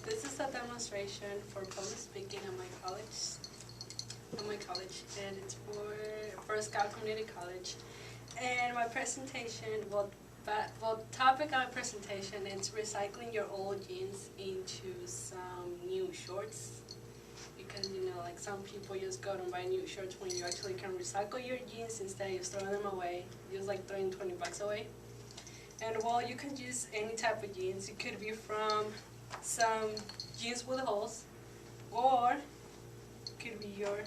this is a demonstration for public speaking at my college. And it's for Scout Community College. And my presentation, topic of my presentation is recycling your old jeans into some new shorts. Because like some people just go and buy new shorts when you actually can recycle your jeans instead of just throwing them away. Just like throwing 20 bucks away. And well, you can use any type of jeans. It could be from some jeans with holes, or it could be your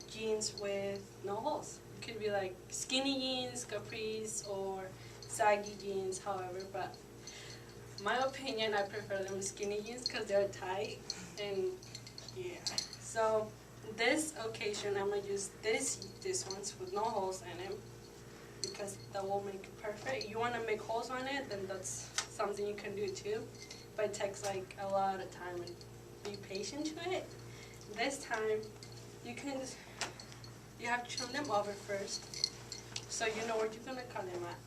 jeans with no holes. It could be like skinny jeans, capris, or saggy jeans, however. But my opinion, I prefer them skinny jeans because they're tight and yeah. So this occasion, I'm gonna use these ones with no holes in them, because that will make it perfect. You want to make holes on it, then that's something you can do too, but it takes like a lot of time and be patient to it. This time, you have to turn them over first, so you know where you're gonna cut them at.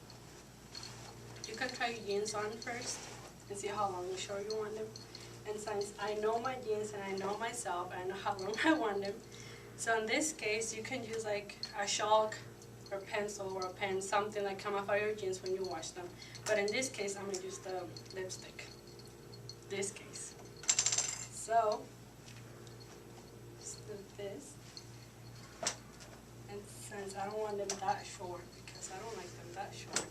You can try your jeans on first and see how long or short you want them. And since I know my jeans and I know myself, I know how long I want them. So in this case, you can use like a chalk or pencil or a pen, something like come off of your jeans when you wash them. But in this case, I'm gonna use the lipstick. This case. So, just do this. And since I don't want them that short, because I don't like them that short,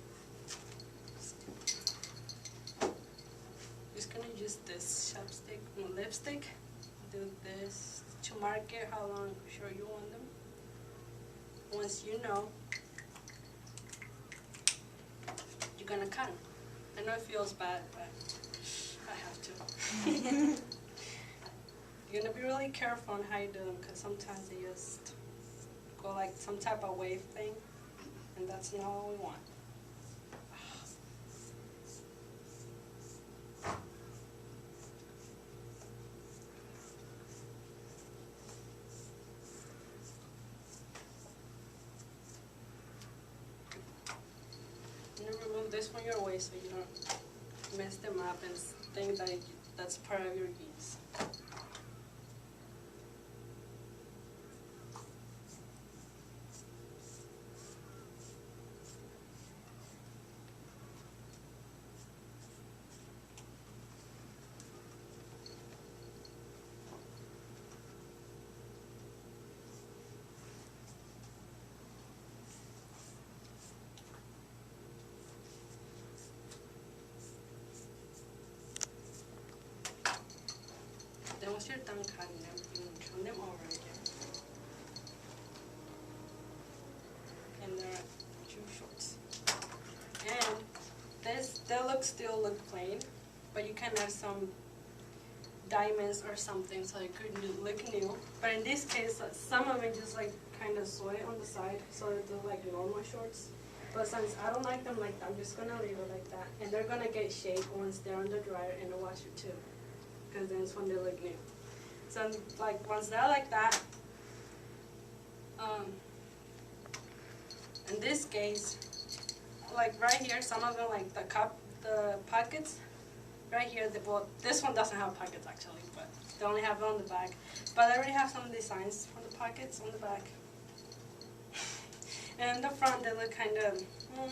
just gonna use this lipstick. Do this to mark it how long or short you want them. Once you know, you're gonna cut them. I know it feels bad, but I have to. You're gonna be really careful on how you do them, because sometimes they just go like some type of wave thing, and that's not what we want. Remove this from your waist so you don't mess them up and think that that's part of your jeans. Then once you're done cutting them, you can turn them over again. And they're two shorts. And they still look plain, but you can add some diamonds or something so it could look new. But in this case, some of it just like kind of soy on the side, so they look like normal shorts. But since I don't like them like that, I'm just gonna leave it like that. And they're gonna get shaped once they're on the dryer and the washer too, because then it's when they look new. So like once they're like that, in this case, like right here, some of them like the pockets, right here, this one doesn't have pockets actually, but they only have it on the back. But I already have some designs for the pockets on the back. And in the front, they look kind of, I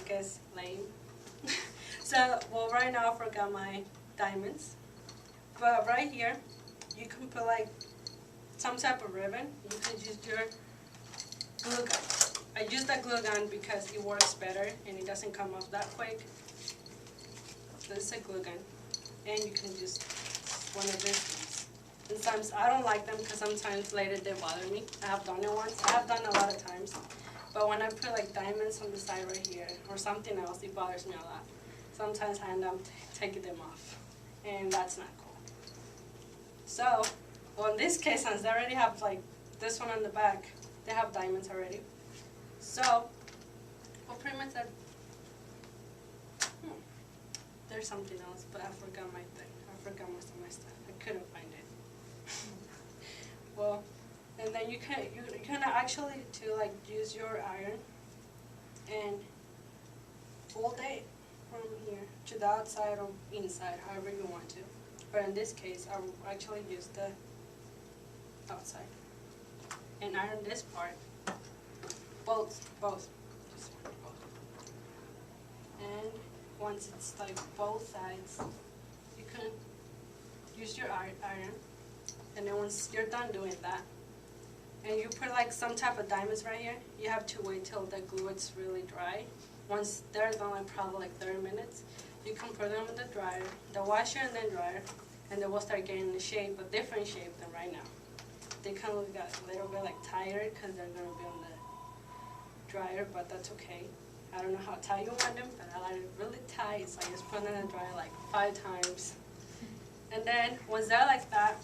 guess, lame. So, well, right now I forgot my diamonds. But right here, you can put like some type of ribbon. You can use your glue gun. I use that glue gun because it works better and it doesn't come off that quick. This is a glue gun. And you can use one of these ones. And sometimes I don't like them because sometimes later they bother me. I have done it once. I have done it a lot of times. But when I put like diamonds on the side right here or something else, it bothers me a lot. Sometimes I end up taking them off. And that's not cool. So, well, in this case, since they already have like this one on the back, they have diamonds already. So, well, pretty much that. There's something else, but I forgot my thing. I forgot most of my stuff. I couldn't find it. Well, and then you can actually like use your iron and fold it from here to the outside or inside, however you want to. But in this case, I will actually use the outside and iron this part, both. Just both. And once it's like both sides, you can use your iron. And then once you're done doing that, and you put like some type of diamonds right here, you have to wait till the glue is really dry. Once they're done, like probably like 30 minutes, you can put them in the dryer, the washer and then dryer, and they will start getting the shape, a different shape than right now. They kind of look a little bit like tired because they're going to be on the dryer, but that's okay. I don't know how tight you want them, but I like it really tight, so I just put them in the dryer like 5 times. And then once they're like that,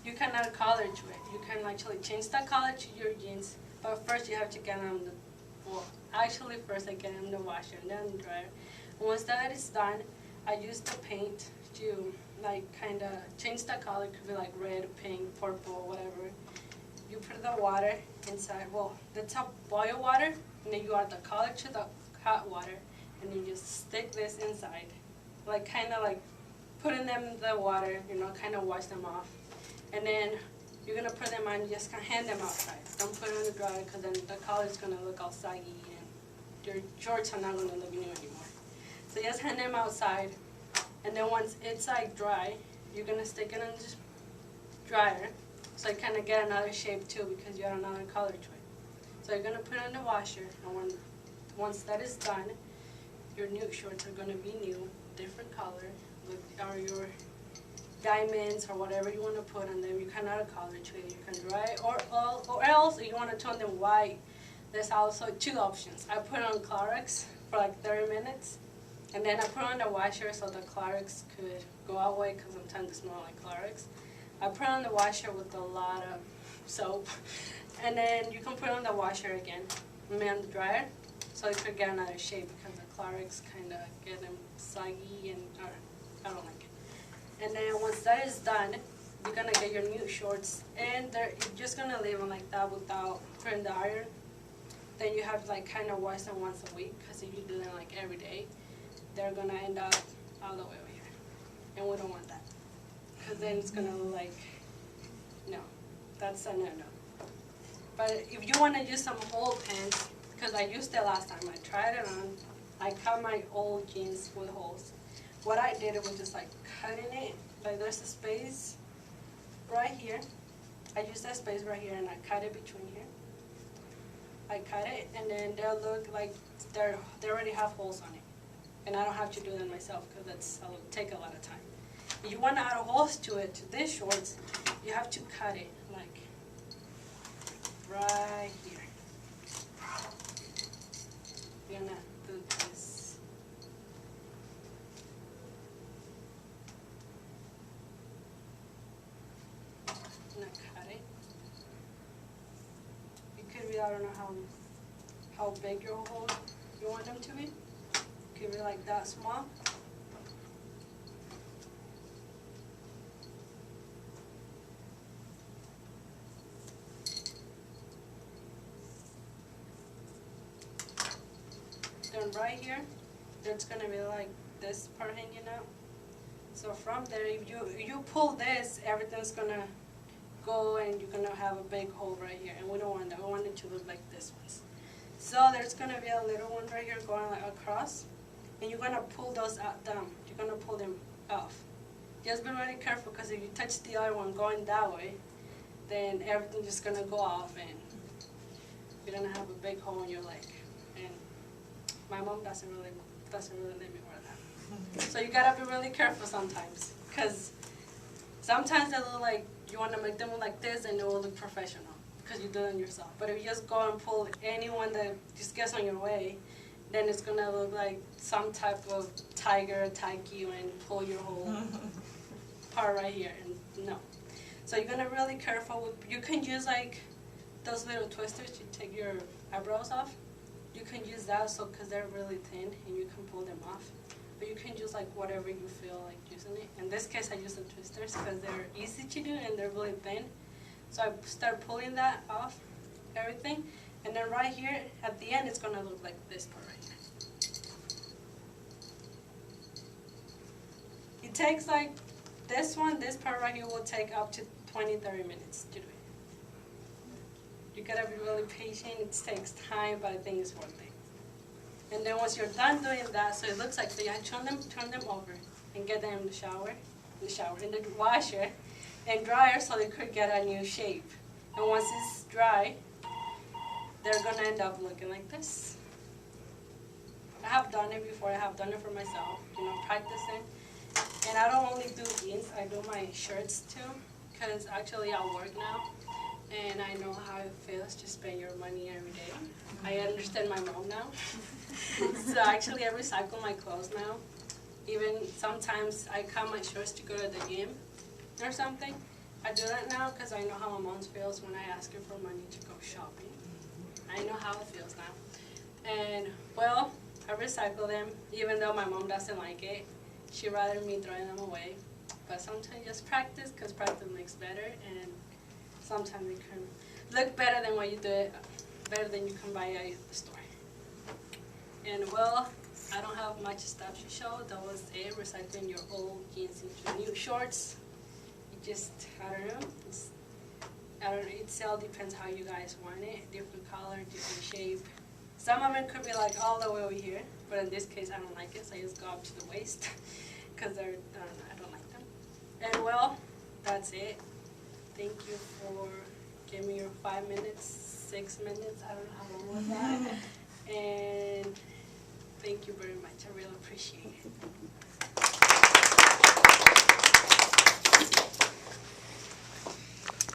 you can add color to it. You can actually change the color to your jeans, but first you have to get them actually first I get them in the washer and then the dryer. Once that is done, I use the paint to like kind of change the color. It could be like red, pink, purple, whatever. You put the water inside. Well, the top boil water, and then you add the color to the hot water, and you just stick this inside, like kind of like putting them in the water, you know, kind of wash them off. And then you're going to put them on, just hand them outside. Don't put them in the dryer because then the color is going to look all saggy and your shorts are not going to look new anymore. So just hand them outside, and then once it's like dry, you're going to stick it in the dryer so you kind of get another shape too because you add another color to it. So you're going to put it in the washer, and once that is done, your new shorts are going to be new, different color, or your diamonds or whatever you want to put on them. You can add a color to it. You can dry it, or else if you want to turn them white, there's also 2 options. I put on Clorox for like 30 minutes, and then I put on the washer so the Clorox could go away because sometimes they smell like Clorox. I put on the washer with a lot of soap, and then you can put on the washer again, and on the dryer, so it could get another shape because the Clorox kind of get them saggy and I don't like it. And then once that is done, you're going to get your new shorts, and you're just going to leave them like that without putting the iron. Then you have to like kind of wash them once a week, because if you do them like every day, they're going to end up all the way over here. And we don't want that, because then it's going to look like, no, that's a no-no. But if you want to use some old pants, because I used it last time, I tried it on, I cut my old jeans with holes. What I did was just like cutting it, like there's a space right here. I used that space right here and I cut it between here. I cut it, and then they'll look like they already have holes on it. And I don't have to do that myself because that'll take a lot of time. If you want to add holes to it, to these shorts, you have to cut it like right here. You're gonna do this. Cut it. It could be, I don't know how big your holes you want them to be. It could be like that small. Then right here, there's gonna be like this part hanging out. So from there, if you pull this, everything's gonna go and you're gonna have a big hole right here, and we don't want that. We want it to look like this one. So there's gonna be a little one right here going like across, and you're gonna pull those out down. You're gonna pull them off. Just be really careful, because if you touch the other one going that way, then everything's just gonna go off and you're gonna have a big hole in your leg. And my mom doesn't really let me wear that. So you gotta be really careful sometimes, because sometimes they look like you want to make them look like this, and it will look professional because you do it yourself. But if you just go and pull anyone that just gets on your way, then it's going to look like some type of tiger attack you and pull your whole part right here. And no. So you're going to really careful. You can use like those little twisters to take your eyebrows off. You can use that because they're really thin and you can pull them off. But you can use like whatever you feel like using it. In this case, I use the twisters because they're easy to do and they're really thin. So I start pulling that off, everything. And then right here, at the end, it's going to look like this part right here. It takes like this part right here will take up to 20-30 minutes to do it. You gotta be really patient. It takes time, but I think it's worth it. And then once you're done doing that, so it looks like, so you turn them over and get them in the washer and dryer, so they could get a new shape. And once it's dry, they're gonna end up looking like this. I have done it before. I have done it for myself, practicing. And I don't only do jeans, I do my shirts too, because actually I work now, and I know how it feels to spend your money every day. I understand my mom now. So actually I recycle my clothes now. Even sometimes I cut my shirts to go to the gym or something. I do that now because I know how my mom feels when I ask her for money to go shopping. I know how it feels now. And well, I recycle them, even though my mom doesn't like it. She'd rather me throw them away. But sometimes just practice, because practice makes better, and sometimes it can look better than what you do it, better than you can buy at the store. And well, I don't have much stuff to show. That was it, recycling your old jeans into new shorts. It just, I don't know. It all depends how you guys want it. Different color, different shape. Some of them could be like all the way over here, but in this case I don't like it, so I just go up to the waist because I don't like them. And well, that's it. Thank you for giving me your 5 minutes, 6 minutes, I don't know how long was that. And thank you very much, I really appreciate it.